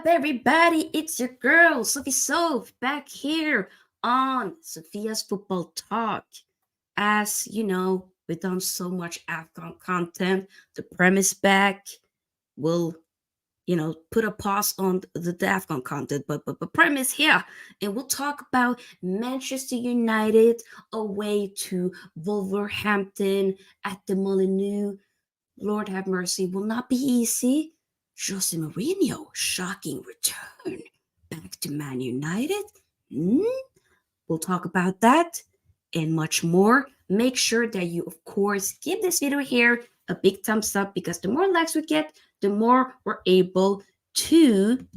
up, everybody? It's your girl, Sophie back here on Sophia's Football Talk. As you know, we've done so much AFCON content. The premise back. We'll, put a pause on the AFCON content, but premise here. And we'll talk about Manchester United away to Wolverhampton at the Molineux. Lord have mercy, will not be easy. Jose Mourinho, shocking return back to Man United. We'll talk about that and much more. Make sure that you, of course, give this video here a big thumbs up because the more likes we get, the more we're able to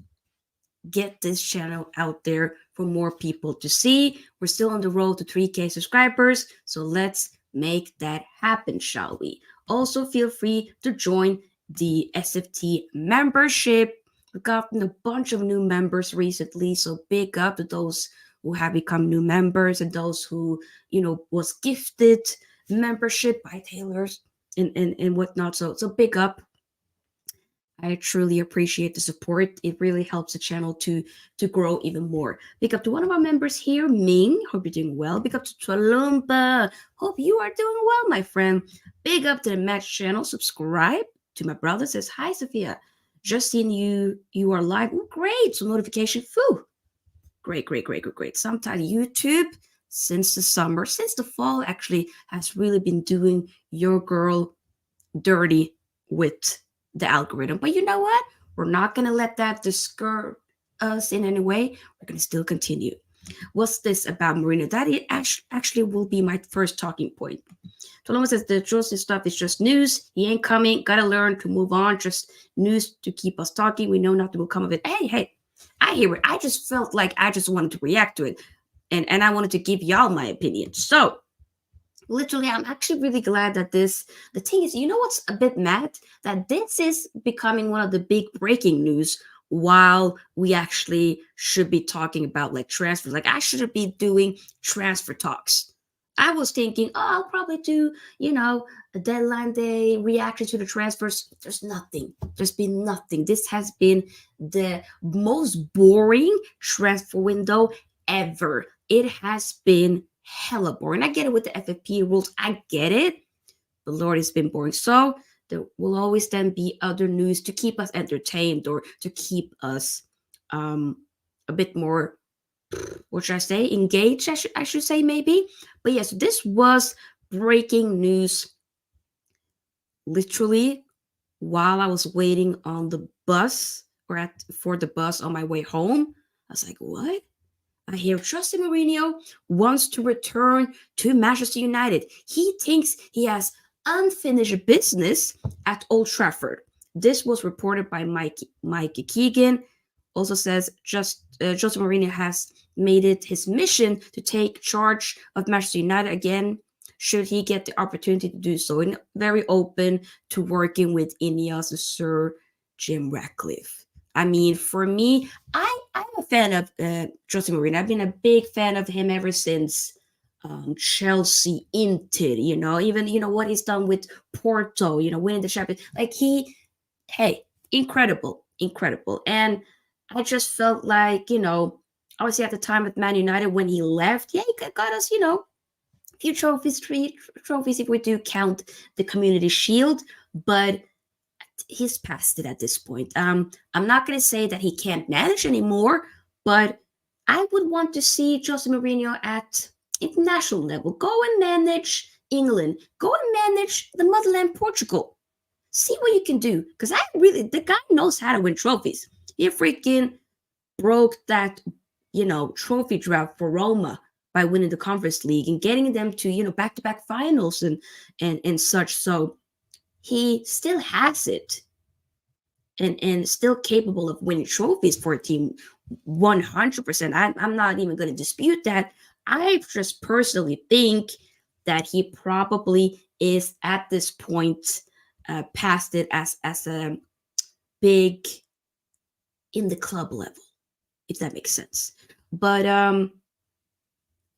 get this channel out there for more people to see. We're still on the road to 3K subscribers, so let's make that happen, shall we? Also, feel free to join the SFT membership. We've gotten a bunch of new members recently, so big up to those who have become new members and those who, was gifted membership by tailors and whatnot. So big up. I truly appreciate the support. It really helps the channel to grow even more. Big up to one of our members here, Ming. Hope you're doing well. Big up to Twalumba. Hope you are doing well, my friend. Big up to the Match channel. Subscribe to my brother. Says, hi, Sophia. Just seen you are live. Oh, great. So notification. Foo. Great. Sometimes YouTube, since the summer, since the fall, actually, has really been doing your girl dirty with the algorithm. But you know what? We're not going to let that discourage us in any way. We're going to still continue. What's this about Mourinho? That it actually will be my first talking point. Toloma says the Jose stuff is just news. He ain't coming. Gotta learn to move on. Just news to keep us talking. We know nothing will come of it. Hey, I hear it. I just felt like I just wanted to react to it. And I wanted to give y'all my opinion. So literally, I'm actually really glad that the thing is, you know what's a bit mad? That this is becoming one of the big breaking news while we actually should be talking about like transfers. Like I shouldn't be doing transfer talks. I was thinking, I'll probably do, a deadline day reaction to the transfers. There's nothing. There's been nothing. This has been the most boring transfer window ever. It has been hella boring. I get it with the FFP rules. I get it. But Lord, it's been boring. So there will always then be other news to keep us entertained or to keep us a bit more, what should I say, engaged, I should say maybe. But yes, this was breaking news literally while I was waiting on the bus for the bus on my way home. I was like, what? I hear Jose Mourinho wants to return to Manchester United. He thinks he has unfinished business at Old Trafford. This was reported by Mike Keegan. Also says Jose Mourinho has made it his mission to take charge of Manchester United again, should he get the opportunity to do so. And very open to working with Ineos Sir Jim Ratcliffe. I mean, for me, I'm a fan of Jose Mourinho. I've been a big fan of him ever since Chelsea, Inter, even, what he's done with Porto, winning the Champions. Like incredible. And I just felt like, obviously at the time with Man United when he left, he got us, a few trophies, 3 trophies if we do count the Community Shield, but he's past it at this point. I'm not going to say that he can't manage anymore, but I would want to see Jose Mourinho at international level. Go and manage England. Go and manage the motherland, Portugal. See what you can do. Because the guy knows how to win trophies. He freaking broke that, trophy drought for Roma by winning the Conference League and getting them to, back-to-back finals and such. So he still has it and still capable of winning trophies for a team 100%. I'm not even going to dispute that. I just personally think that he probably is at this point past it as a big in the club level, if that makes sense. But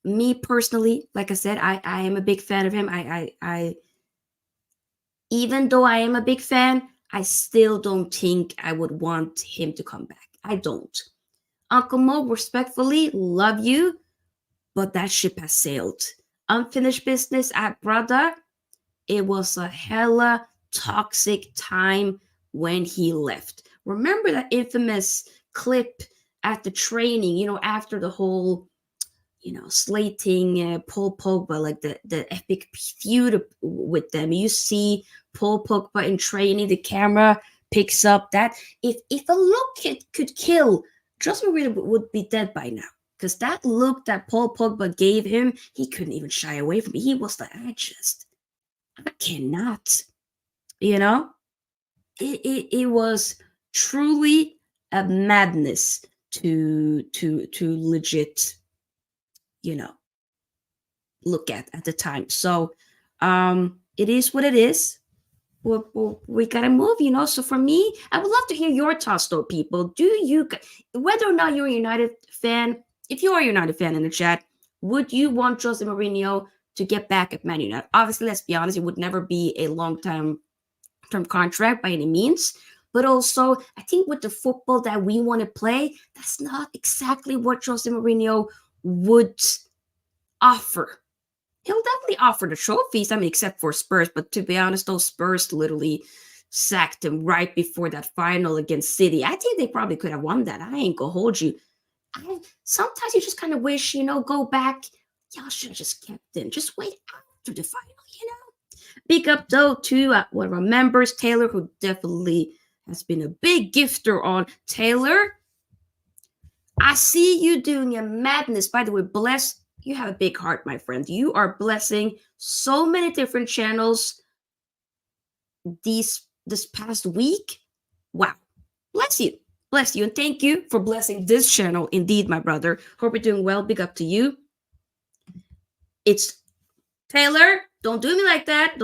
me personally, like I said, I am a big fan of him. I even though I am a big fan, I still don't think I would want him to come back. I don't. Uncle Mo, respectfully, love you, but that ship has sailed. Unfinished business at Brother. It was a hella toxic time when he left. Remember that infamous clip at the training, after the whole, slating Paul Pogba, like the epic feud with them. You see Paul Pogba in training, the camera picks up that if a look could kill, Jose Mourinho would be dead by now. Because that look that Paul Pogba gave him, he couldn't even shy away from it. He was like, I cannot, you know? It was truly a madness to legit, you know, look at the time. So it is what it is. We gotta move. So for me, I would love to hear your thoughts, though, people. Do you, whether or not you're a United fan, if you are a United fan in the chat, would you want Jose Mourinho to get back at Man United? Obviously, let's be honest, it would never be a long-term contract by any means. But also, I think with the football that we want to play, that's not exactly what Jose Mourinho would offer. He'll definitely offer the trophies, except for Spurs. But to be honest, those Spurs literally sacked him right before that final against City. I think they probably could have won that. I ain't gonna hold you. Sometimes you just kind of wish, go back. Y'all should have just kept in. Just wait after the final. Big up, though, to one of our members, Taylor, who definitely has been a big gifter on. Taylor, I see you doing a madness. By the way, bless. You have a big heart, my friend. You are blessing so many different channels this past week. Wow. Bless you. Bless you. And thank you for blessing this channel. Indeed, my brother. Hope you're doing well. Big up to you. It's Taylor. Don't do me like that.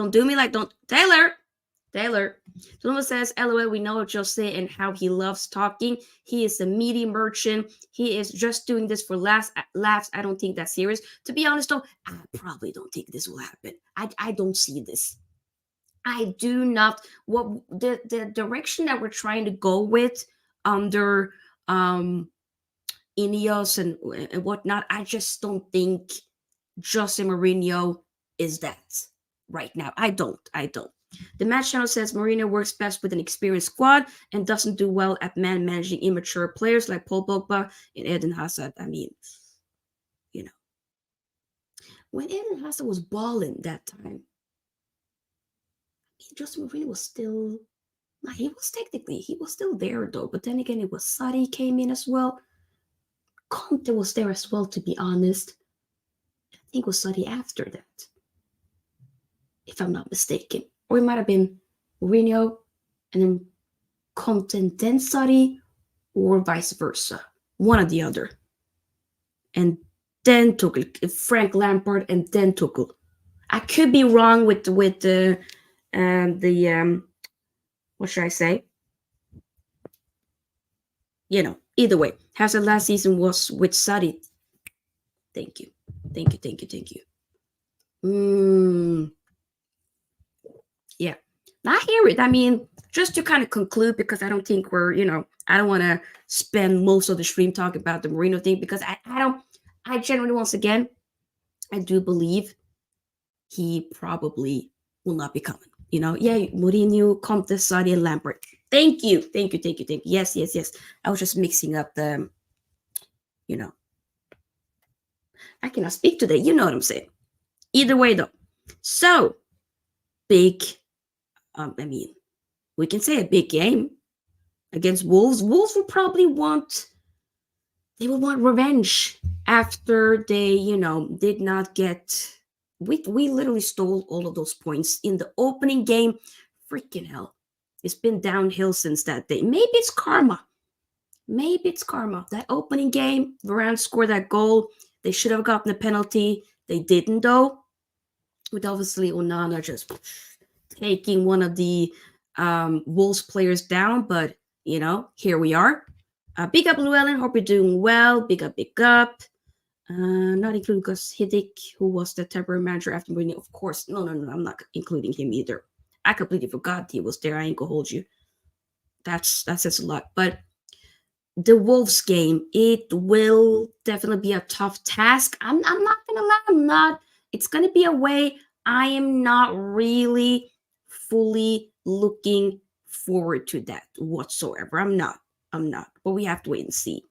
Taylor. Someone says, LOL, we know Jose and how he loves talking. He is a meaty merchant. He is just doing this for laughs. I don't think that's serious. To be honest, though, I probably don't think this will happen. I don't see this. I do not. What the direction that we're trying to go with under Ineos and whatnot, I just don't think Jose Mourinho is that right now. I don't. The match channel says Mourinho works best with an experienced squad and doesn't do well at managing immature players like Paul Pogba and Eden Hazard. When Eden Hazard was balling that time, Jose Mourinho was still. He was still there though. But then again, it was Sadi came in as well. Conte was there as well, to be honest. I think it was Sadi after that, if I'm not mistaken. Or it might have been Mourinho and then Conte and then Sadi, or vice versa. One or the other. And then Tuchel. Frank Lampard and then Tuchel. I could be wrong with the what should I say? Either way. Hazard last season was with Sadi. Thank you. Yeah. I hear it. Just to kind of conclude, because I don't think we're, I don't want to spend most of the stream talking about the Mourinho thing, because I generally, once again, I do believe he probably will not be coming. Mourinho, Conte, Sadi, and Lampard. Thank you. Yes. I was just mixing up the, I cannot speak today. You know what I'm saying. Either way, though. So, big, we can say a big game against Wolves. Wolves would probably want revenge after they, did not get, we literally stole all of those points in the opening game. Freaking hell. It's been downhill since that day. Maybe it's karma. That opening game, Varane scored that goal. They should have gotten a penalty. They didn't, though. With obviously Onana just taking one of the Wolves players down. But, here we are. Big up, Llewellyn. Hope you're doing well. Big up. Not including Gus Hiddink, who was the temporary manager after Mourinho. Of course. No. I'm not including him either. I completely forgot he was there. I ain't gonna hold you. That says a lot. But the Wolves game, it will definitely be a tough task. I'm not gonna lie, I'm not. It's gonna be away. I am not really fully looking forward to that whatsoever. I'm not. But we have to wait and see.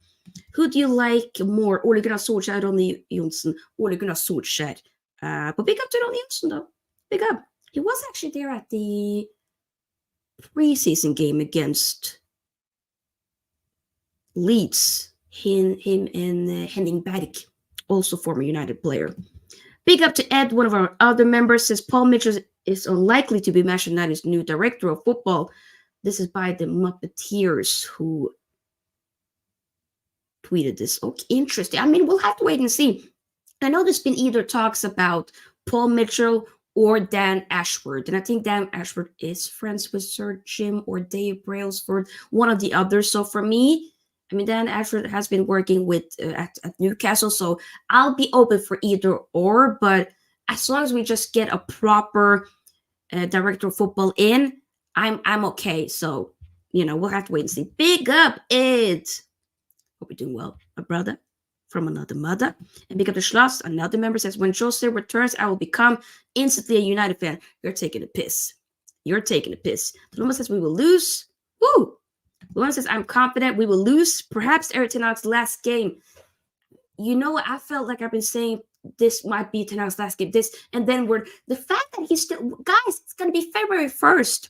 Who do you like more? Ole Gunnar Solskjær, Ronny Johnsen. Ole Gunnar Solskjær. But big up to Ronny Johnsen, though. Big up. He was actually there at the preseason game against Leeds. Him and Henning Berg, also former United player. Big up to Ed, one of our other members, says Paul Mitchell is unlikely to be Manchester United's new director of football. This is by the Muppeteers who tweeted this. Okay, interesting. I mean, we'll have to wait and see. I know there's been either talks about Paul Mitchell or Dan Ashford. And I think Dan Ashford is friends with Sir Jim or Dave Brailsford, one of the others. So for me, I mean, Dan Ashford has been working with at Newcastle, so I'll be open for either or. But as long as we just get a proper director of football in, I'm okay. So we'll have to wait and see. Big up, Ed. Hope you're doing well, my brother from another mother. And big up to Schloss. Another member says, when Jose returns, I will become instantly a United fan. You're taking a piss. You're taking a piss. The woman says we will lose. Woo! Luan says, I'm confident we will lose. Perhaps Erik ten Hag's last game. You know what? I felt like I've been saying this might be ten Hag's last game. This, and then the fact that he's still, guys, it's going to be February 1st.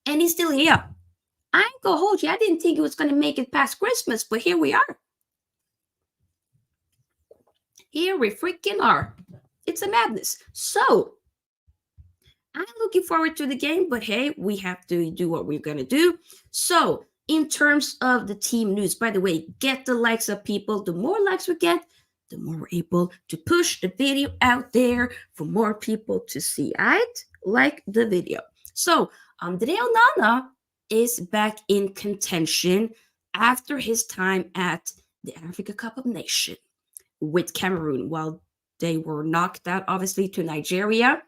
And he's still here. I ain't going to hold you. I didn't think he was going to make it past Christmas, but here we are. Here we freaking are. It's a madness. So, I'm looking forward to the game, but hey, we have to do what we're going to do. So, in terms of the team news, by the way, get the likes up, people. The more likes we get, the more we're able to push the video out there for more people to see. Right? Like the video. So, Andre Onana is back in contention after his time at the Africa Cup of Nations with Cameroon, while they were knocked out, obviously, to Nigeria.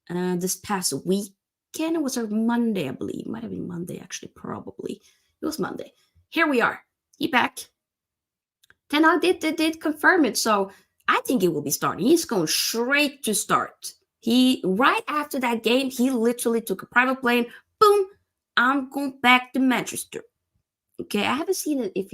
This past weekend, it was a Monday, I believe. Might have been Monday, actually, probably. It was Monday. Here we are. He back. Ten Hag did confirm it, so I think he will be starting. He's going straight to start. Right after that game, he literally took a private plane. Boom! I'm going back to Manchester. Okay, I haven't seen it if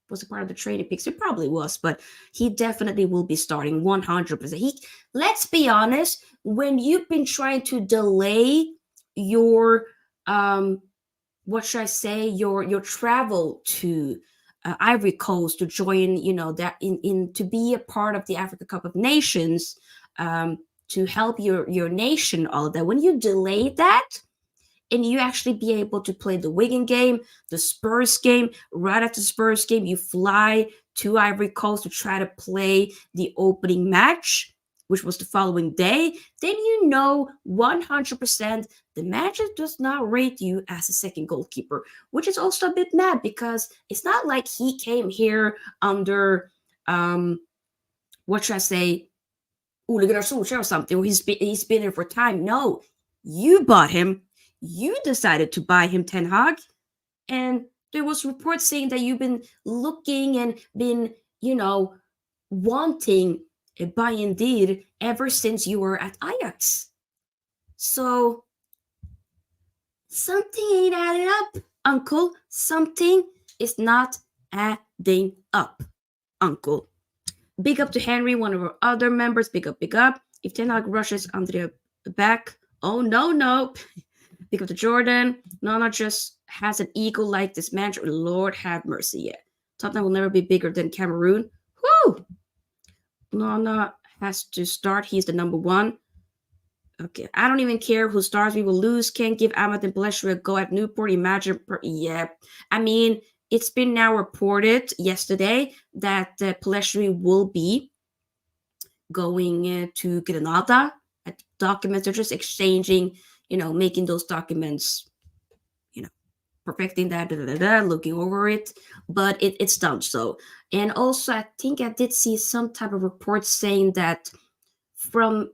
was a part of the training picks. It probably was, but he definitely will be starting 100%. Let's be honest, when you've been trying to delay your what should I say, your travel to Ivory Coast to join, that in to be a part of the Africa Cup of Nations, to help your nation, all of that. When you delay that, and you actually be able to play the Wigan game, the Spurs game, right after the Spurs game, you fly to Ivory Coast to try to play the opening match, which was the following day, then 100% the manager does not rate you as a second goalkeeper, which is also a bit mad because it's not like he came here under, what should I say, Ole Gunnar Solskjær or something, or he's been here for time. No, you bought him. You decided to buy him, Ten Hag, and there was reports saying that you've been looking and been, wanting a buy-in deal ever since you were at Ajax. So, something ain't adding up, Uncle. Something is not adding up, Uncle. Big up to Henry, one of our other members. Big up, big up. If Ten Hag rushes Andrea back, oh, no. Big up to Jordan. Nana just has an ego like this manager. Lord have mercy, yeah. Tottenham will never be bigger than Cameroon. Whoo! Nana has to start. He's the number one. Okay, I don't even care who starts. We will lose. Can't give Ahmed and Pelestri a go at Newport. Imagine, yeah. I mean, it's been now reported yesterday that Pelestri will be going to Granada. Documents are just exchanging, making those documents, perfecting that, looking over it, but it's done. So, and also I think I did see some type of report saying that from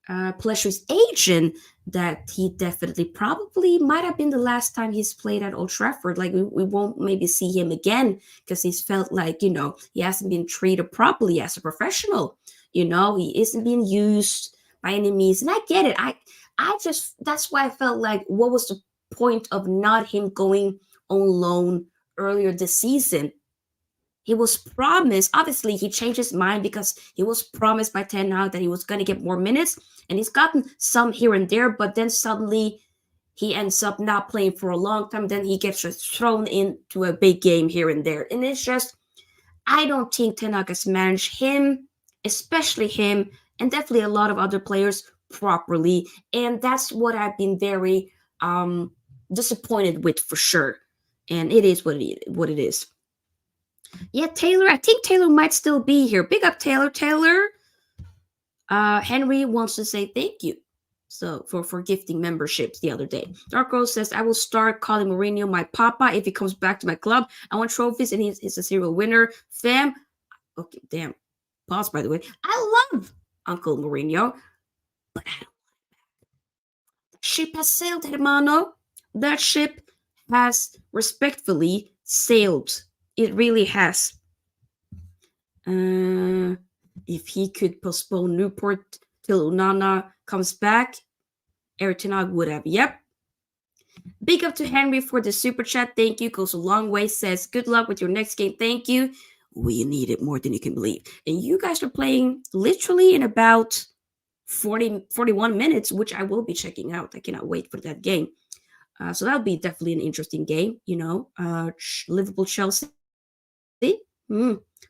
Pelestri's agent that he definitely probably might have been the last time he's played at Old Trafford. Like we won't maybe see him again because he's felt like, he hasn't been treated properly as a professional. He isn't being used by any means. And I get it. I just, that's why I felt like, what was the point of not him going on loan earlier this season? He was promised, obviously, he changed his mind because he was promised by Ten Hag that he was going to get more minutes, and he's gotten some here and there, but then suddenly he ends up not playing for a long time. Then he gets just thrown into a big game here and there. And it's just, I don't think Ten Hag has managed him, especially him, and definitely a lot of other players properly. And that's what I've been very disappointed with for sure. And it is what it is. Yeah, Taylor. I think Taylor might still be here. Big up, Taylor. Taylor. Henry wants to say thank you. So for gifting memberships the other day. Dark Rose says, I will start calling Mourinho my papa if he comes back to my club. I want trophies and he's a serial winner. Fam. Okay, damn. Pause, by the way. I love Uncle Mourinho, but I don't. The ship has sailed, hermano. That ship has respectfully sailed. It really has. If he could postpone Newport till Onana comes back, Eric Ten Hag would have. Yep. Big up to Henry for the super chat. Thank you. Goes a long way. Says, good luck with your next game. Thank you. We need it more than you can believe. And you guys are playing literally in about 41 minutes, which I will be checking out. I cannot wait for that game. So that'll be definitely an interesting game, Liverpool Chelsea.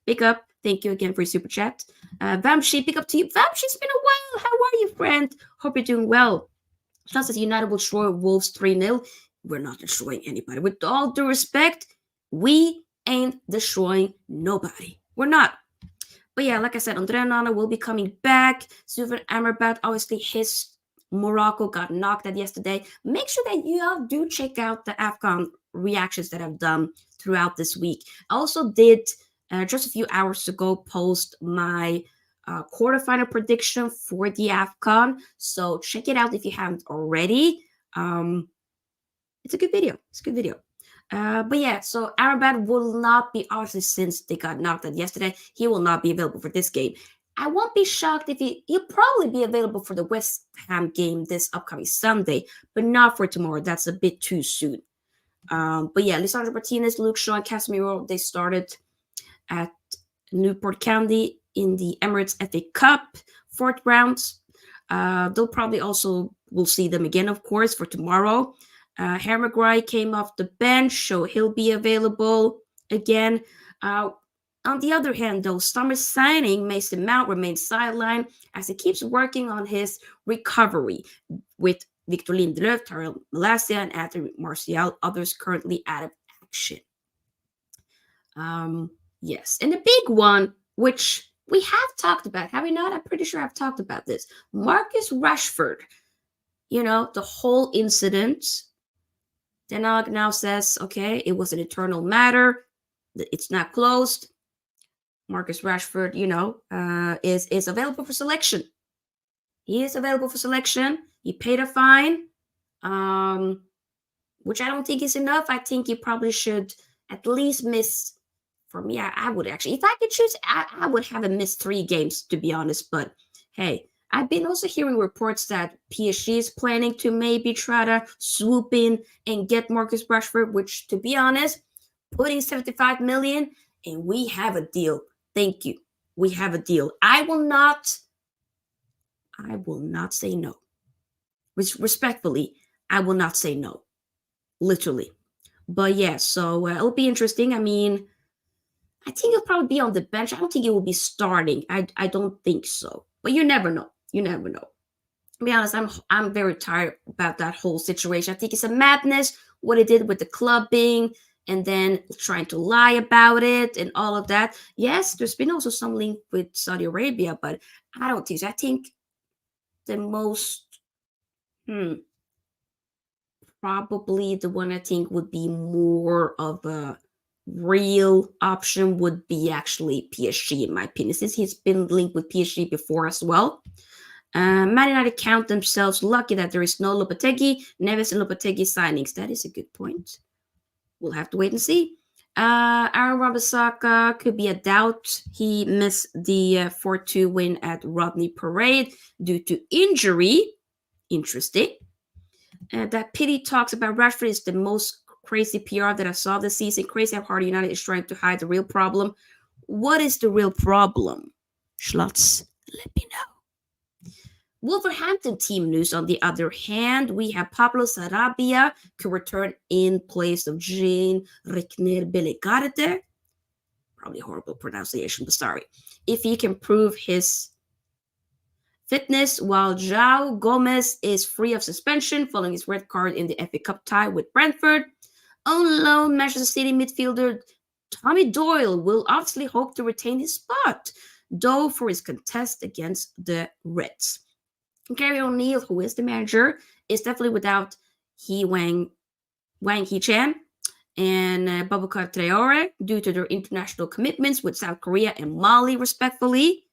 Big up. Thank you again for your super chat. Vamshi, big up to you. Vamshi, it's been a while. How are you, friend? Hope you're doing well. Just as United will destroy Wolves 3-0. We're not destroying anybody. With all due respect, we ain't destroying nobody. We're not. But yeah, like I said, Andre Onana will be coming back. Sufjan Amrabat, obviously his Morocco got knocked out yesterday. Make sure that you all do check out the AFCON reactions that I've done throughout this week. I also did, just a few hours ago, post my quarterfinal prediction for the AFCON. So check it out if you haven't already. It's a good video. But yeah, so Amrabat will not be, obviously, since they got knocked out yesterday, he will not be available for this game. I won't be shocked if he'll probably be available for the West Ham game this upcoming Sunday, but not for tomorrow. That's a bit too soon. But yeah, Lisandro Martinez, Luke Shaw, and Casemiro, they started at Newport County in the Emirates FA Cup fourth rounds. They'll probably also, we'll see them again, of course, for tomorrow. Harry Maguire came off the bench, so he'll be available again. On the other hand, though, summer signing Mason Mount remains sidelined as he keeps working on his recovery with Victor Lindelöf, Tyrell Malacia, and Anthony Martial, others currently out of action. Yes, and the big one, which we have talked about, have we not? I'm pretty sure I've talked about this. Marcus Rashford, the whole incident. Ten Hag now says, okay, it was an internal matter. It's not closed. Marcus Rashford, is available for selection. He is available for selection. He paid a fine, which I don't think is enough. I think he probably should at least miss. For me, I would actually, if I could choose, I would have him miss 3 games, to be honest. But hey, I've been also hearing reports that PSG is planning to maybe try to swoop in and get Marcus Rashford, which, to be honest, putting 75 million and we have a deal. Thank you. We have a deal. I will not say no. Respectfully, I will not say no. Literally. But yeah, so it'll be interesting. I mean, I think he'll probably be on the bench. I don't think he will be starting. I don't think so. But you never know. To be honest, I'm very tired about that whole situation. I think it's a madness what he did with the clubbing and then trying to lie about it and all of that. Yes, there's been also some link with Saudi Arabia, but I don't think so. I think the most, probably the one I think would be more of a real option would be actually PSG, in my opinion, since he's been linked with PSG before as well. Man United count themselves lucky that there is no Lopetegui, Neves, and Lopetegui signings. That is a good point. We'll have to wait and see. Aaron Wan-Bissaka could be a doubt. He missed the 4-2 win at Rodney Parade due to injury. Interesting. That pity talks about Rashford is the most crazy PR that I saw this season. Crazy how hard United is trying to hide the real problem. What is the real problem? Schlotz, let me know. Wolverhampton team news, on the other hand, we have Pablo Sarabia could return in place of Jean Rekner Belegarde. Probably horrible pronunciation, but sorry. If he can prove his fitness, while João Gomez is free of suspension following his red card in the FA Cup tie with Brentford. On loan, Manchester City midfielder Tommy Doyle will obviously hope to retain his spot, though for his contest against the Reds. Gary O'Neill, who is the manager, is definitely without Wang Hee-chan and Boubacar Traore due to their international commitments with South Korea and Mali, respectively.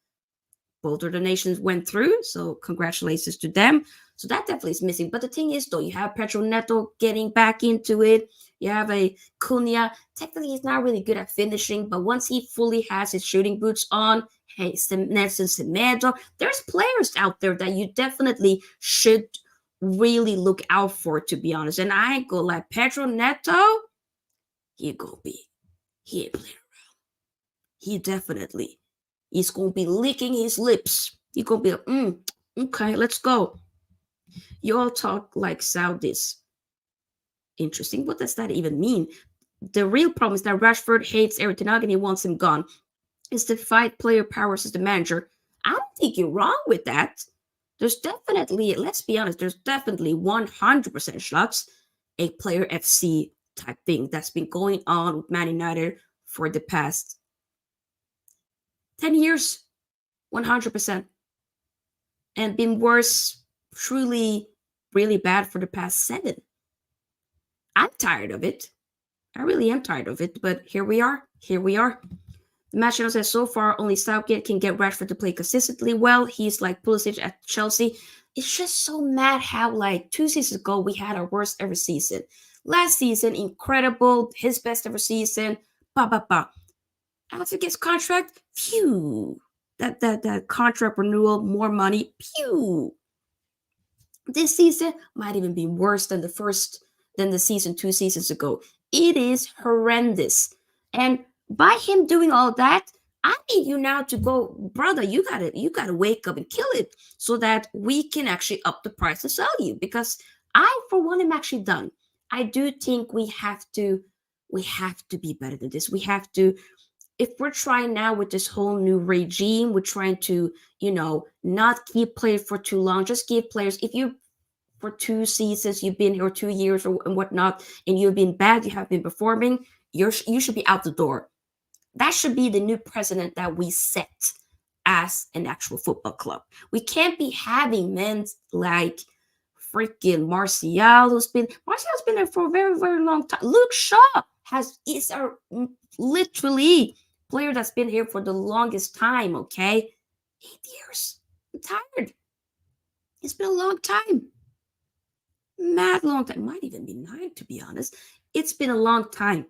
Both of the nations went through, so congratulations to them. So that definitely is missing. But the thing is, though, you have Pedro Neto getting back into it. You have a Cunha. Technically, he's not really good at finishing, but once he fully has his shooting boots on, hey, Nelson Semedo, there's players out there that you definitely should really look out for, to be honest. And I ain't gonna lie, Pedro Neto, he ain't playing around. He definitely is gonna be licking his lips. He's gonna be like, okay, let's go. You all talk like Saudis. Interesting. What does that even mean? The real problem is that Rashford hates Erik ten Hag and he wants him gone. It's the fight player powers as the manager. I don't think you're wrong with that. There's definitely, let's be honest, there's definitely 100% shots a player FC type thing that's been going on with Man United for the past 10 years. 100%. And been worse, truly, really bad for the past 7. I'm tired of it. I really am tired of it, but here we are. The match channel says so far only Southgate can get Rashford to play consistently well. He's like Pulisic at Chelsea. It's just so mad how like 2 seasons ago we had our worst ever season. Last season, incredible, his best ever season. After he gets contract, phew. That contract renewal, more money, pew. This season might even be worse than the season 2 seasons ago. It is horrendous. And by him doing all that, I need you now to go, brother, you gotta wake up and kill it so that we can actually up the price to sell you. Because I, for one, am actually done. I do think we have to be better than this. We have to, if we're trying now with this whole new regime, we're trying to, not keep players for too long. Just give players, if you for 2 seasons you've been here, or 2 years or whatnot, and you've been bad, you have been performing, you should be out the door. That should be the new precedent that we set as an actual football club. We can't be having men like freaking Martial's been there for a very, very long time. Luke Shaw is our literally player that's been here for the longest time, okay? 8 years. I'm tired. It's been a long time. Mad long time. Might even be 9, to be honest. It's been a long time.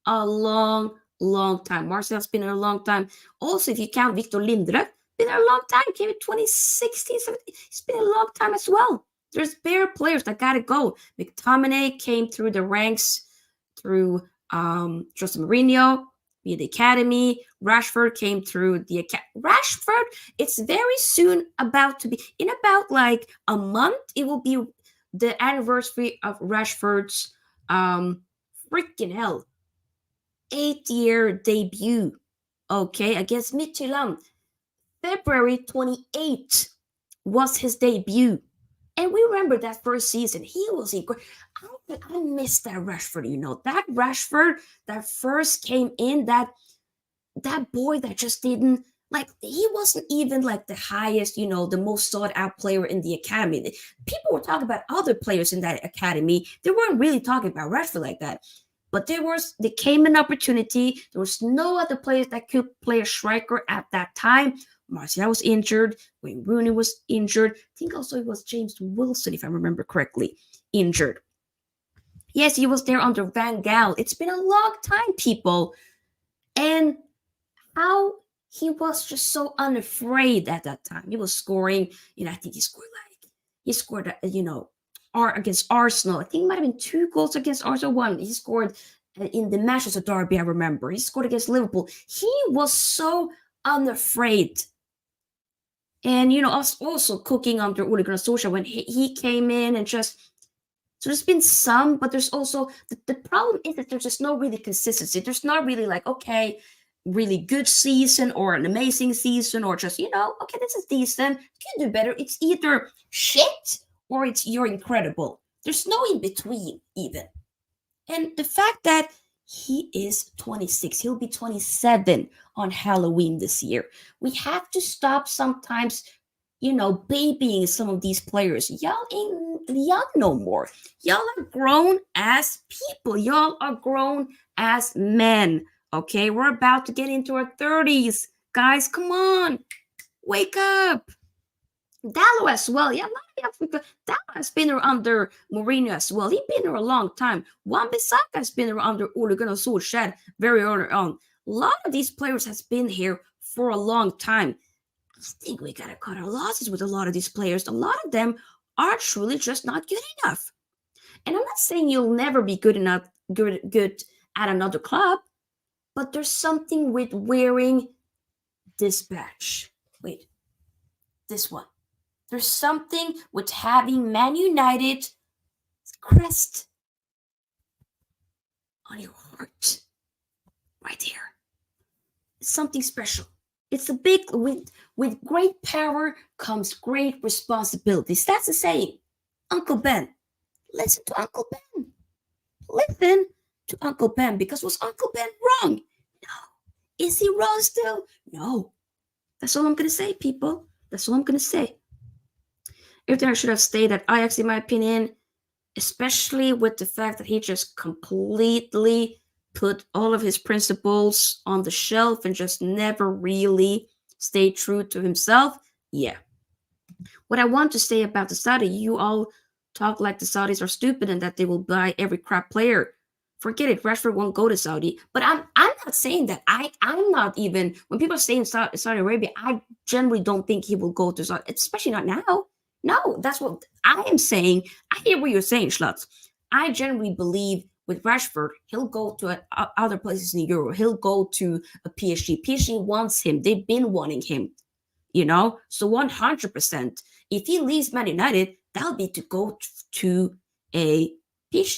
A long time. Martial's been here a long time. Also, if you count Victor Lindelöf, been here a long time. Came in 2016, 17. It's been a long time as well. There's bare players that gotta go. McTominay came through the ranks through Jose Mourinho via the academy. Rashford came through the academy. Rashford, it's very soon about to be, in about like a month, it will be the anniversary of Rashford's freaking hell 8-year debut, okay, against Midtjylland. February 28th was his debut. And we remember that first season. He was incredible. I miss that Rashford, That Rashford that first came in, that boy that just didn't, like, he wasn't even like the highest, the most sought out player in the academy. People were talking about other players in that academy. They weren't really talking about Rashford like that. But there came an opportunity. There was no other players that could play a striker at that time. Martial was injured. Wayne Rooney was injured. I think also it was James Wilson, if I remember correctly, injured. Yes, he was there under Van Gaal. It's been a long time, people. And how he was just so unafraid at that time. He was scoring, I think he scored, against Arsenal. I think it might have been 2 goals against Arsenal. 1. He scored in the Manchester derby, I remember. He scored against Liverpool. He was so unafraid. And, us also cooking under Ole Gunnar Solskjaer when he came in and just... So there's been some, but there's also... The problem is that there's just no really consistency. There's not really like, okay, really good season or an amazing season or just, okay, this is decent. You can do better. It's either shit or you're incredible. There's no in between even. And the fact that he is 26, he'll be 27 on Halloween this year. We have to stop sometimes, babying some of these players. Y'all ain't young no more. Y'all are grown as people. Y'all are grown as men. Okay, we're about to get into our 30s. Guys, come on. Wake up. Dallo as well. Yeah, Dallo has been there under Mourinho as well. He's been there a long time. Wan-Bissaka has been there under Ole Gunnar Solskjaer very early on. A lot of these players has been here for a long time. I think we gotta cut our losses with a lot of these players. A lot of them are truly just not good enough. And I'm not saying you'll never be good enough, good at another club, but there's something with wearing this badge. Wait, this one. There's something with having Man United crest on your heart. Right here. It's something special. It's a big, with great power comes great responsibilities. That's the saying. Uncle Ben. Listen to Uncle Ben. Listen to Uncle Ben, because was Uncle Ben wrong? No. Is he wrong still? No. That's all I'm going to say, people. That's all I'm going to say. Everything I should have stayed at Ajax, in my opinion, especially with the fact that he just completely put all of his principles on the shelf and just never really stayed true to himself. Yeah. What I want to say about the Saudi, you all talk like the Saudis are stupid and that they will buy every crap player. Forget it. Rashford won't go to Saudi. But I'm not saying that. I'm not even... When people say in Saudi Arabia, I generally don't think he will go to Saudi, especially not now. No, that's what I am saying. I hear what you're saying, Schlutz. I generally believe with Rashford, he'll go to other places in Europe. He'll go to a PSG. PSG wants him. They've been wanting him, So 100%. If he leaves Man United, that'll be to go to a PSG.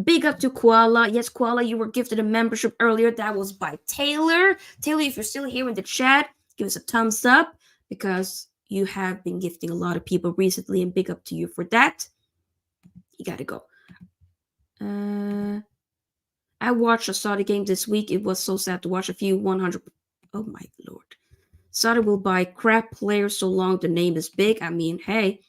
Big up to Koala. Yes, Koala, you were gifted a membership earlier. That was by Taylor. Taylor, if you're still here in the chat, give us a thumbs up because you have been gifting a lot of people recently, and big up to you for that. You gotta go. I watched a Saudi game this week. It was so sad to watch a few 100. Oh my lord. Saudi will buy crap players so long the name is big. I mean, hey,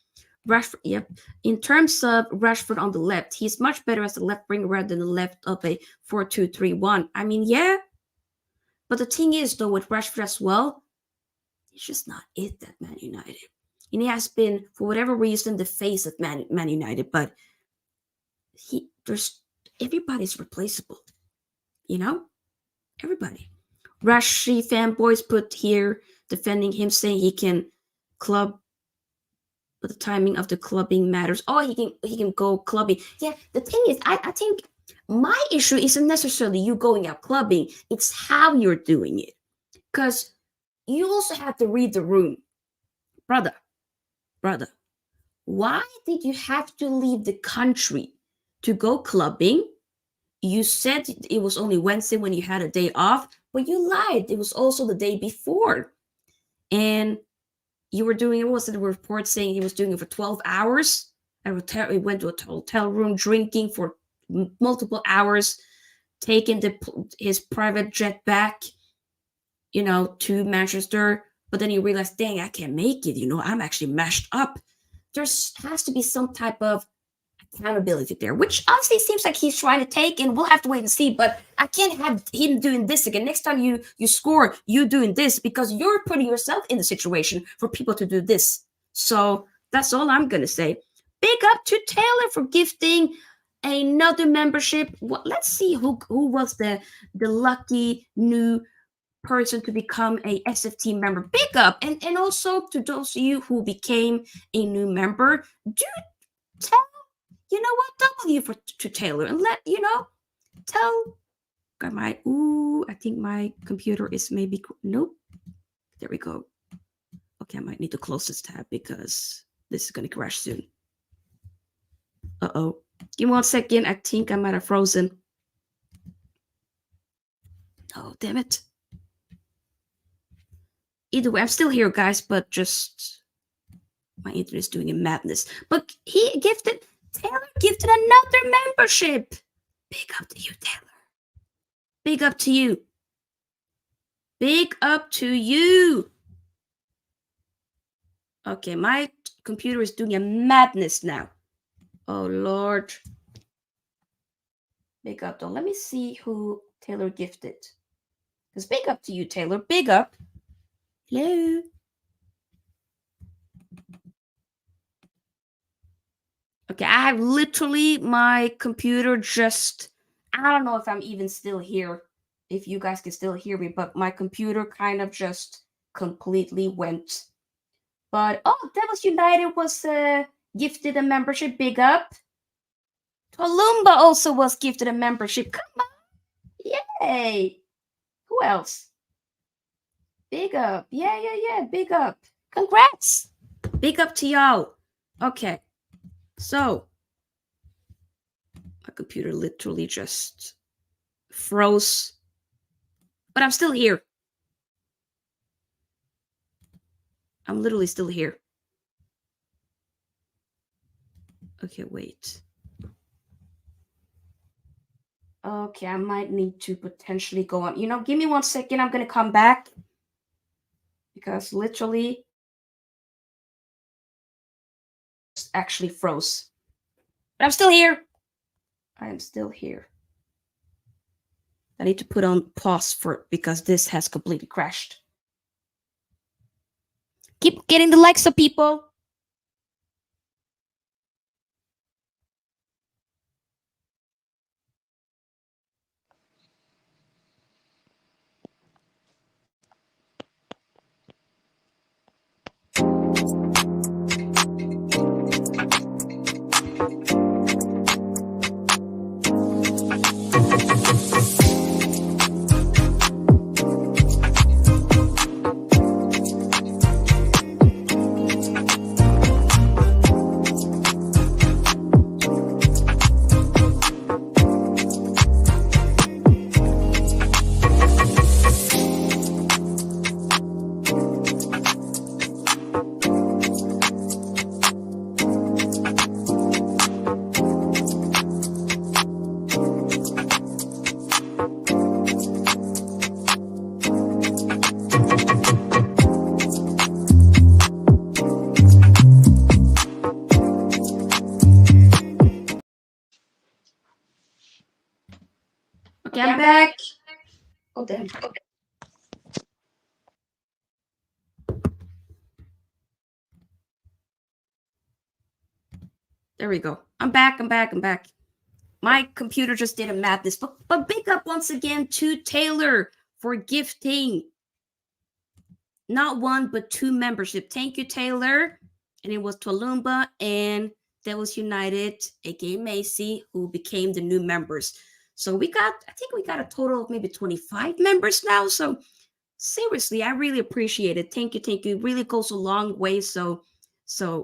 Rashford, yep. In terms of Rashford on the left, he's much better as a left winger rather than the left of a 4-2-3-1. I mean, yeah. But the thing is, though, with Rashford as well, it's just not it that Man United. And he has been, for whatever reason, the face of Man United. But everybody's replaceable. Everybody. Rashi fanboys put here defending him, saying he can club, but the timing of the clubbing matters. Oh, he can go clubbing. Yeah, the thing is, I think my issue isn't necessarily you going out clubbing. It's how you're doing it. Because you also have to read the room. Brother, why did you have to leave the country to go clubbing? You said it was only Wednesday when you had a day off, but you lied. It was also the day before. And you were doing it. What was the report saying he was doing it for 12 hours? He went to a hotel room drinking for multiple hours, taking his private jet back, to Manchester. But then you realize, dang, I can't make it. I'm actually mashed up. There has to be some type of accountability there, which honestly seems like he's trying to take, and we'll have to wait and see. But I can't have him doing this again. Next time you score, you doing this, because you're putting yourself in the situation for people to do this. So that's all I'm gonna say. Big up to Taylor for gifting another membership. Well, let's see who was the lucky new person to become a SFT member. Big up, and also to those of you who became a new member. Do tell what, W for to Taylor, and let tell. I think my computer is maybe nope. There we go. Okay, I might need to close this tab because this is gonna crash soon. Uh-oh. Give me 1 second. I think I might have frozen. Oh, damn it. Either way, I'm still here, guys, but just my internet is doing a madness. But Taylor gifted another membership. Big up to you, Taylor. Big up to you. Big up to you. Okay, my computer is doing a madness now. Oh, Lord. Big up, though. Let me see who Taylor gifted. Because big up to you, Taylor. Big up. Hello. Okay, I have literally my computer just... I don't know if I'm even still here. If you guys can still hear me. But my computer kind of just completely went. But, oh, Devils United was gifted a membership. Big up. Tolumba also was gifted a membership. Come on. Yay. Who else? Big up. Yeah. Big up. Congrats. Big up to y'all. Okay. So, my computer literally just froze. But I'm still here. I'm literally still here. Okay, wait. Okay, I might need to potentially go on. Give me 1 second. I'm going to come back. Because literally actually froze. But I'm still here. I am still here. I need to put on pause for because this has completely crashed. Keep getting the likes of people. Okay, I'm back. Oh, damn. Okay. There we go. I'm back. My computer just did a madness. But big up once again to Taylor for gifting not one, but 2 membership. Thank you, Taylor. And it was Tolumba and Devils United, aka Macy, who became the new members. So I think we got a total of maybe 25 members now. So seriously, I really appreciate it. Thank you. It really goes a long way. So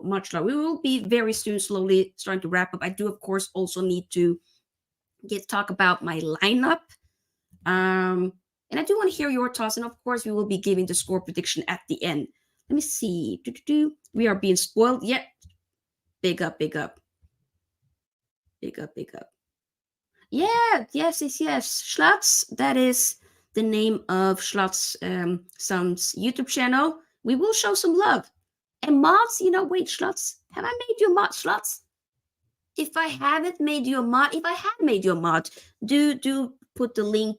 much love. We will be very soon, slowly starting to wrap up. I do, of course, also need to talk about my lineup. And I do want to hear your thoughts. And of course, we will be giving the score prediction at the end. Let me see. We are being spoiled. Yet. Big up. Yeah, yes. Schlotz, that is the name of Schlotz son's YouTube channel. We will show some love. And mods, wait, Schlotz, have I made you mod, Schlotz? if I haven't made you a mod, if I had made you a mod, do put the link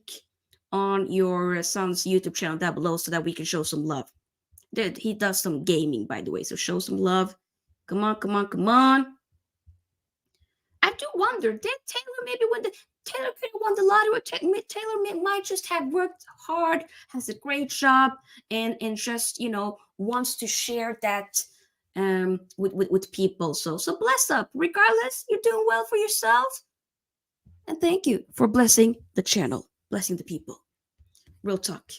on your son's YouTube channel down below so that we can show some love. He does some gaming, by the way, so show some love. Come on, come on, come on. I do wonder, did Taylor maybe win the Taylor could have won the lottery? Taylor might just have worked hard, has a great job, and just wants to share that with people. So bless up. Regardless, you're doing well for yourself. And thank you for blessing the channel, blessing the people. Real talk.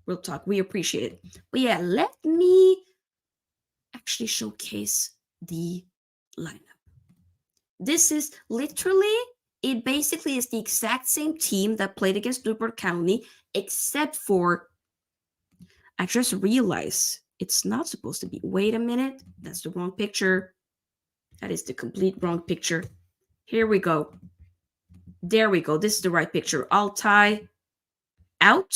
Real talk. We appreciate it. But yeah, let me actually showcase the lineup. This is literally, it basically is the exact same team that played against Newport County, except for, I just realized it's not supposed to be. Wait a minute. That's the wrong picture. That is the complete wrong picture. Here we go. There we go. This is the right picture. Altai out.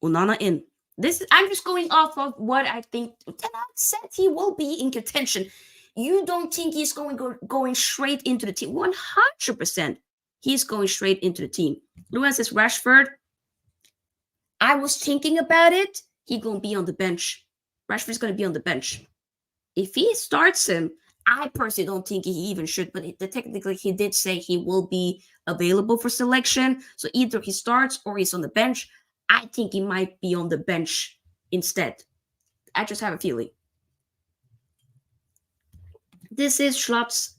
Onana in. I'm just going off of what I think. Tenag said he will be in contention. You don't think he's going straight into the team? 100%. He's going straight into the team. Luan says Rashford. I was thinking about it. He's going to be on the bench. Rashford's going to be on the bench. If he starts him, I personally don't think he even should, but technically he did say he will be available for selection. So either he starts or he's on the bench. I think he might be on the bench instead. I just have a feeling. This is Schlapp's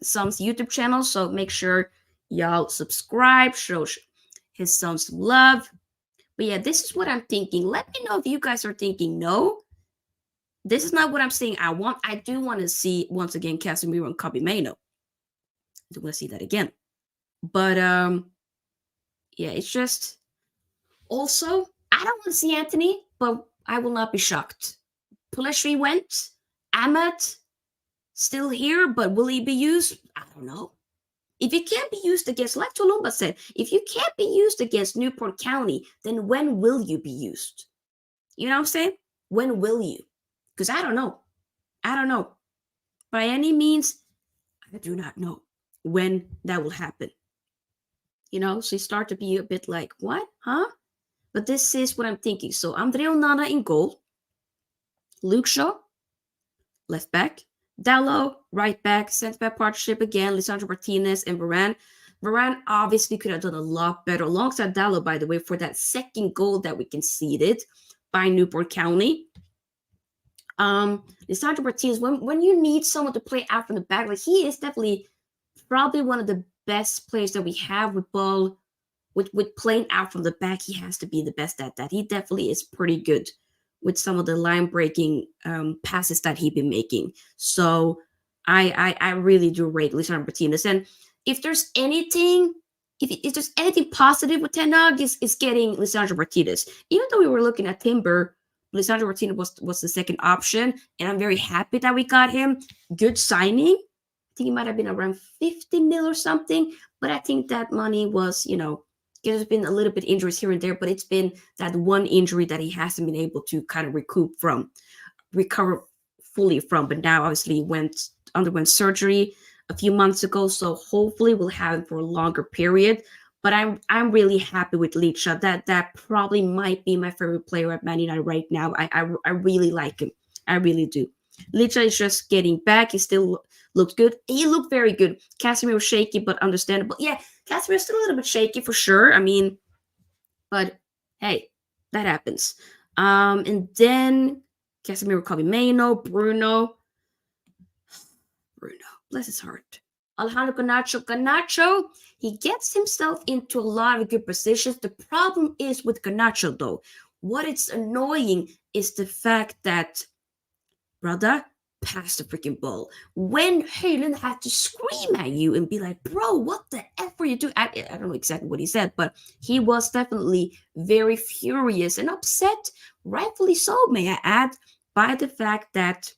son's YouTube channel, so make sure y'all subscribe, show his son some love. But yeah, this is what I'm thinking. Let me know if you guys are thinking no. This is not what I'm saying I want. I do want to see, once again, Casemiro and Casemiro. I do want to see that again. But yeah, it's just, also, I don't want to see Anthony, but I will not be shocked. Pelestri went. Ahmed still here, but will he be used? I don't know. If he can't be used against, like Tolumba said, if you can't be used against Newport County, then when will you be used? You know what I'm saying? When will you? Because I don't know. I don't know. By any means, I do not know when that will happen. So you start to be a bit like, what? Huh? But this is what I'm thinking. So Andre Onana in goal. Luke Shaw, left back. Dallo, right back. Centre back partnership again. Lisandro Martinez and Varane. Varane obviously could have done a lot better alongside Dallo, by the way, for that second goal that we conceded by Newport County. Lisandro Martinez, when you need someone to play out from the back, like he is definitely probably one of the best players that we have with ball, with playing out from the back. He has to be the best at that. He definitely is pretty good with some of the line breaking passes that he's been making. So I really do rate Lisandro Martinez. And if there's anything, if there's anything positive with Ten Hag, is getting Lisandro Martinez. Even though we were looking at Timber, Lisandro Martinez was the second option, and I'm very happy that we got him. Good signing. I think it might have been around 50 mil or something, but I think that money was, there's been a little bit injuries here and there, but it's been that one injury that he hasn't been able to kind of recover fully from. But now obviously underwent surgery a few months ago, so hopefully we'll have him for a longer period. But I'm really happy with Licha. That probably might be my favorite player at Man United right now. I really like him. I really do. Licha is just getting back. He still looks good. He looked very good. Casemiro shaky, but understandable. Yeah, Casemiro's still a little bit shaky for sure. I mean, but hey, that happens. And then Casemiro, Casemiro, Bruno, bless his heart. Alejandro Garnacho, he gets himself into a lot of good positions. The problem is with Garnacho, though. What is annoying is the fact that, brother, pass the freaking ball. When Hojlund had to scream at you and be like, bro, what the F were you doing? I don't know exactly what he said, but he was definitely very furious and upset, rightfully so, may I add, by the fact that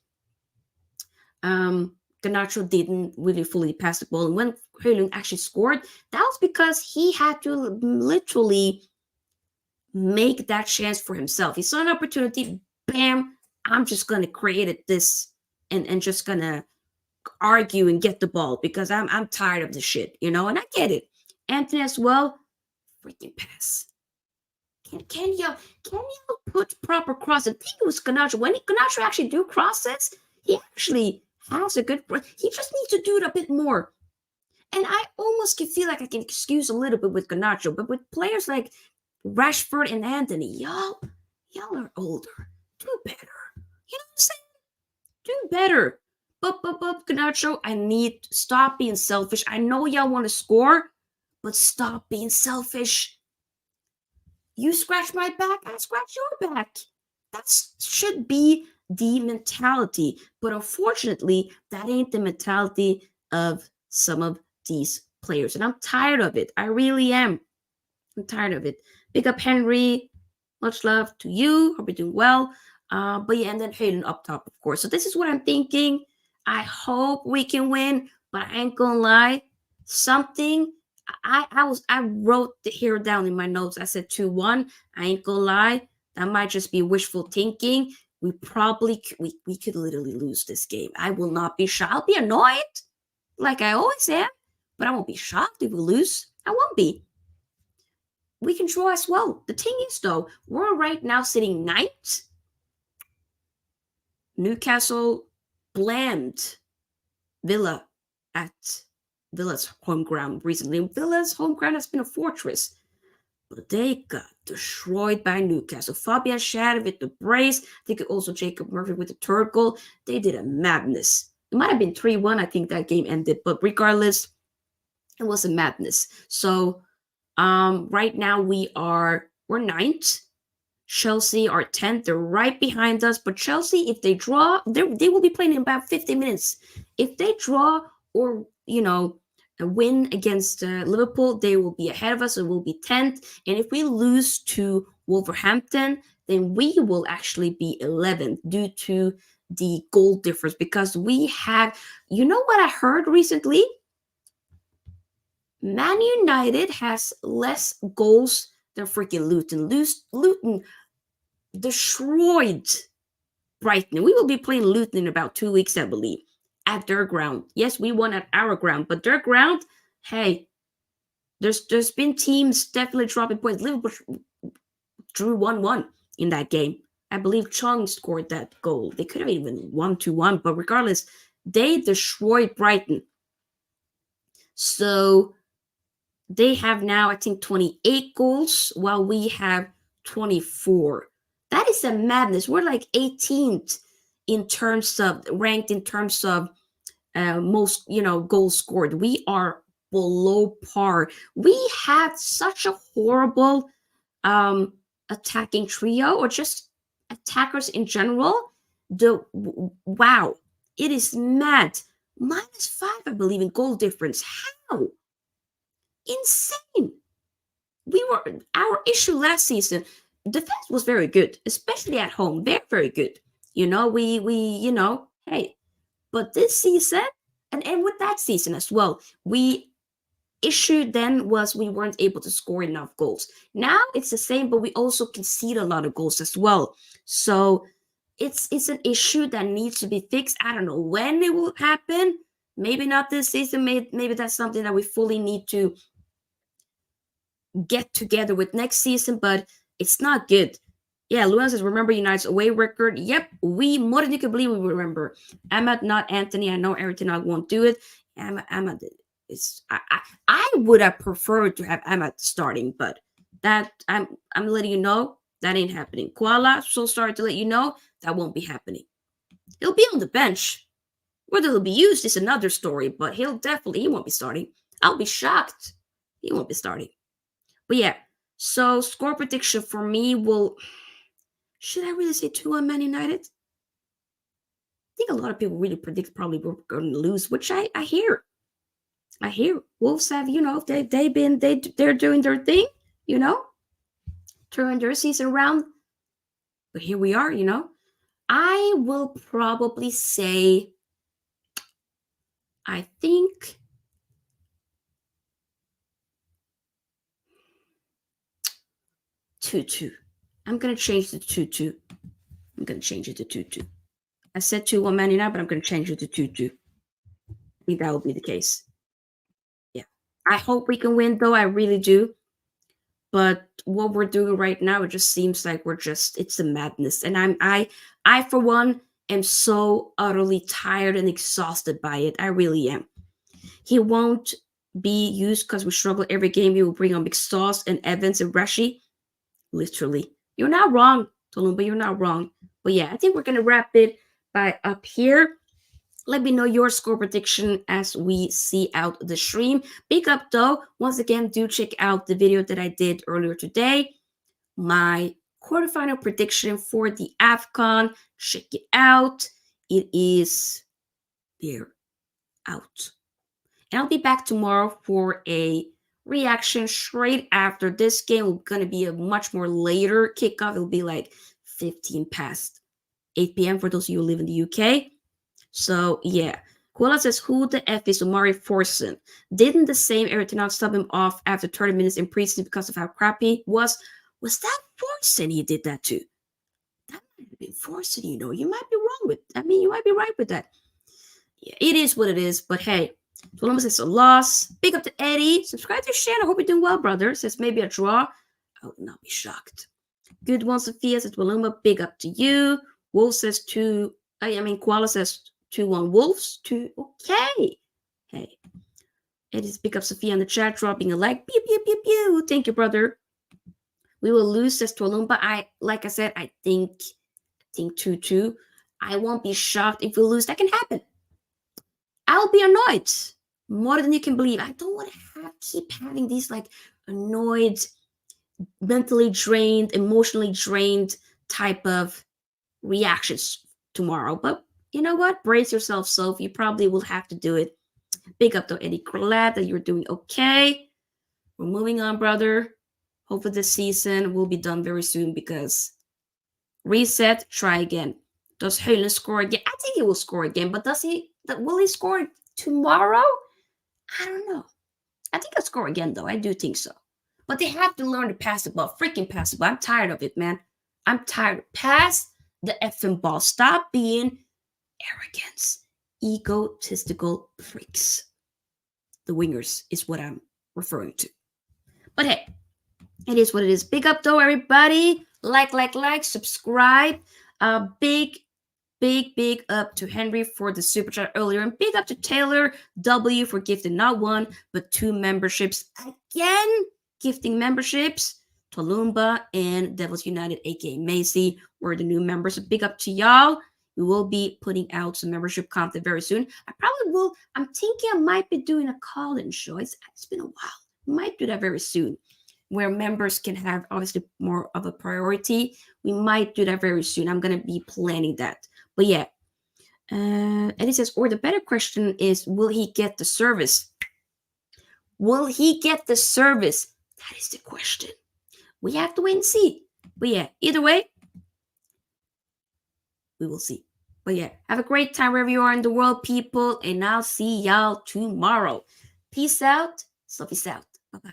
Garnacho didn't really fully pass the ball. And when Hojlund actually scored, that was because he had to literally make that chance for himself. He saw an opportunity, bam, I'm just going to create it this and just going to argue and get the ball because I'm tired of the shit, and I get it. Anthony as well, freaking pass. Can you put proper cross? I think it was Ganacho. When Ganacho actually do crosses, he actually has a good. He just needs to do it a bit more. And I almost can feel like I can excuse a little bit with Ganacho, but with players like Rashford and Anthony, y'all are older. Do better. You know what I'm saying? Do better. But Ganacho, I need stop being selfish. I know y'all want to score, but stop being selfish. You scratch my back, I scratch your back. That should be the mentality. But unfortunately, that ain't the mentality of some of these players. And I'm tired of it. I really am. I'm tired of it. Big up Henry. Much love to you. Hope you're doing well. But yeah, and then Hojlund up top, of course. So this is what I'm thinking. I hope we can win, but I ain't gonna lie. Something I wrote here down in my notes. I said 2-1. I ain't gonna lie. That might just be wishful thinking. We probably we could literally lose this game. I will not be shocked. I'll be annoyed, like I always am, but I won't be shocked if we lose. I won't be. We can draw as well. The thing is, though, we're right now sitting ninth. Newcastle blamed Villa at Villa's home ground recently. Villa's home ground has been a fortress, but they got destroyed by Newcastle. Fabian Schär with the brace. I think also Jacob Murphy with the third goal. They did a madness. It might have been 3-1, I think that game ended, but regardless, it was a madness. So right now we're ninth. Chelsea are 10th. They're right behind us. But Chelsea, if they draw, they will be playing in about 50 minutes. If they draw or, a win against Liverpool, they will be ahead of us. It will be 10th. And if we lose to Wolverhampton, then we will actually be 11th due to the goal difference. Because we have, you know what I heard recently? Man United has less goals than freaking Luton. Luton destroyed Brighton. We will be playing Luton in about 2 weeks, I believe, at their ground. Yes, we won at our ground, but their ground, hey, there's been teams definitely dropping points. Liverpool drew 1-1 in that game. I believe Chung scored that goal. They could have even won 2-1, but regardless, they destroyed Brighton. So they have now, I think, 28 goals, while we have 24. That is a madness. We're like 18th ranked in terms of most, goals scored. We are below par. We have such a horrible attacking trio, or just attackers in general. Wow, it is mad. -5, I believe, in goal difference. How? Insane. Our issue last season, defense was very good, especially at home. Very, very good. Hey, but this season, and with that season as well, issue then was we weren't able to score enough goals. Now it's the same, but we also concede a lot of goals as well. So it's an issue that needs to be fixed. I don't know when it will happen. Maybe not this season. Maybe that's something that we fully need to get together with next season, but it's not good. Yeah, Luan says, remember United's away record? Yep, more than you can believe we remember. Ahmad, not Anthony. I know Everton won't do it. Ahmad is. I would have preferred to have Ahmad starting, but that I'm letting you know that ain't happening. Koala, so sorry to let you know that won't be happening. He'll be on the bench. Whether he'll be used is another story, but he won't be starting. I'll be shocked. He won't be starting. But yeah, so score prediction for me should I really say 2-1 Man United? I think a lot of people really predict probably we're going to lose, which I hear. I hear Wolves have, they're doing their thing, turning their season around. But here we are, I will probably say, I think 2-2. I'm going to change the 2-2. I'm going to change it to 2-2. I said 2-1 Man United, but I'm going to change it to 2-2. think that will be the case. Yeah. I hope we can win, though. I really do. But what we're doing right now, it just seems like it's a madness. And I for one am so utterly tired and exhausted by it. I really am. He won't be used because we struggle every game. He will bring on McSauce and Evans and Rashi. Literally. You're not wrong, Tolumba. You're not wrong. But yeah, I think we're gonna wrap it by up here. Let me know your score prediction as we see out the stream. Big up though. Once again, do check out the video that I did earlier today. My quarterfinal prediction for the AFCON. Check it out. It is there out. And I'll be back tomorrow for a reaction straight after this game. It's going to be a much more later kickoff. It'll be like 15 past 8 p.m. for those of you who live in the UK. So, yeah. Koala says, who the F is Omari Forson? Didn't the same Eric not stub him off after 30 minutes in preseason because of how crappy he was? Was that Forson he did that to? That might have been Forson, you know. You might be wrong with you might be right with that. Yeah, it is what it is, but hey. Columbus says a loss. Big up to Eddie. Subscribe to the channel. Hope you're doing well, brother. Says maybe a draw. I would not be shocked. Good one, Sofia says Waluma. Big up to you. Wolf says Koala says 2-1 Wolves. 2. Okay. Hey. Eddie's big up Sofia in the chat, dropping a like. Pew, pew, pew, pew. Thank you, brother. We will lose, says Tolumba. Like I said, I think 2-2. I won't be shocked if we lose. That can happen. I'll be annoyed more than you can believe. I don't want to keep having these like annoyed, mentally drained, emotionally drained type of reactions tomorrow. But you know what? Brace yourself, Sophie. You probably will have to do it. Big up to Eddie. Glad that you're doing okay. We're moving on, brother. Hopefully this season will be done very soon because reset, try again. Does Hojlund score again? I think he will score again, but will he score tomorrow? I don't know. I think he'll score again, though. I do think so. But they have to learn to pass the ball. Freaking pass the ball. I'm tired of it, man. I'm tired. Pass the effing ball. Stop being arrogance. Egotistical freaks. The wingers is what I'm referring to. But hey, it is what it is. Big up, though, everybody. Like, subscribe. Big up to Henry for the super chat earlier, and big up to Taylor W for gifting not one but 2 memberships again. Gifting memberships. Tolumba and Devils United, aka Macy, were the new members. So big up to y'all. We will be putting out some membership content very soon. I probably will. I'm thinking I might be doing a call-in show. It's been a while. Might do that very soon, where members can have obviously more of a priority. We might do that very soon. I'm gonna be planning that. But yeah, and he says, or the better question is, will he get the service? Will he get the service? That is the question. We have to wait and see. But yeah, either way, we will see. But yeah, have a great time wherever you are in the world, people, and I'll see y'all tomorrow. Peace out. Sophie's out. Bye-bye.